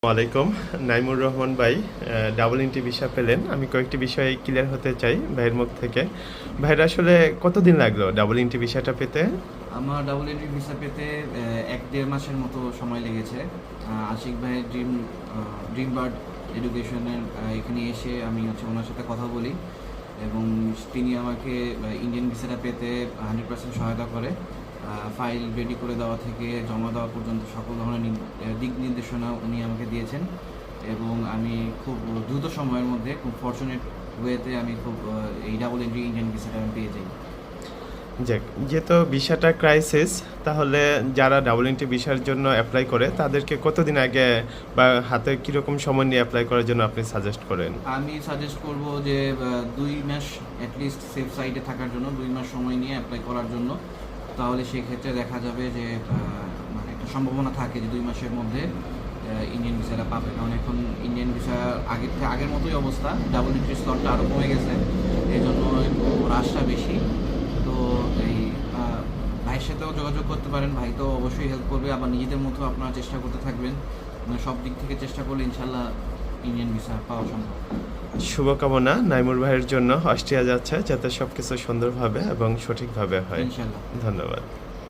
ওয়ালাইকুম। নাইমুর রহমান ভাই double entry visa পেলেন। আমি কয়েকটি বিষয়ে ক্লিয়ার হতে চাই ভাইয়ের মুখ থেকে। ভাইয়ের আসলে কতদিন লাগলো ডাবল এন্ট্রি ভিসাটা পেতে? আমার ডাবল এন্ট্রি ভিসা পেতে 1-1.5 মাসের মতো সময় লেগেছে। আশিক ভাইয়ের ড্রিম বার্ড এডুকেশনের এখানে এসে আমি ওনার সাথে কথা বলি এবং তিনি আমাকে ইন্ডিয়ান ভিসাটা পেতে 100% সহায়তা করে। ফাইল রেডি করে দেওয়া থেকে জমা দেওয়া পর্যন্ত সকল ধরনের দিক নির্দেশনা উনি আমাকে দিয়েছেন এবং আমি খুব দ্রুত সময়ের মধ্যে খুব ফর্চুনেট ওয়েতে আমি এই ডাবল এন্ট্রি ইন্ডিয়ান ভিসাটা আমি পেয়ে যাই। যাক, যেহেতু ভিসাটা ক্রাইসিস, তাহলে যারা ডাবল এন্ট্রি ভিসার জন্য অ্যাপ্লাই করে তাদেরকে কতদিন আগে বা হাতে কীরকম সময় নিয়ে অ্যাপ্লাই করার জন্য আপনি সাজেস্ট করেন? আমি সাজেস্ট করব যে 2 মাস অ্যাটলিস্ট সেফ সাইডে থাকার জন্য 2 মাস সময় নিয়ে অ্যাপ্লাই করার জন্য। তাহলে সেক্ষেত্রে দেখা যাবে যে মানে একটা সম্ভাবনা থাকে যে 2 মাসের মধ্যে ইন্ডিয়ান ভিসাটা পাবে। কারণ এখন ইন্ডিয়ান ভিসা আগের মতোই অবস্থা, ডাবল এন্ট্রি স্লটটা আরও কমে গেছে, এই জন্য একটু রাশটা বেশি। তো এই ভাইয়ের সাথেও যোগাযোগ করতে পারেন, ভাই তো অবশ্যই হেল্প করবে। আবার নিজেদের মতো আপনারা চেষ্টা করতে থাকবেন, মানে সব দিক থেকে চেষ্টা করলে ইনশাল্লাহ ইন্ডিয়ান ভিসা পাওয়া সম্ভব। শুভকামনা নাইমুর ভাইয়ের জন্য। অস্ট্রিয়া যাচ্ছে যাতে সব কিছু সুন্দরভাবে এবং সঠিকভাবে হয়। ইনশাল্লাহ। ধন্যবাদ।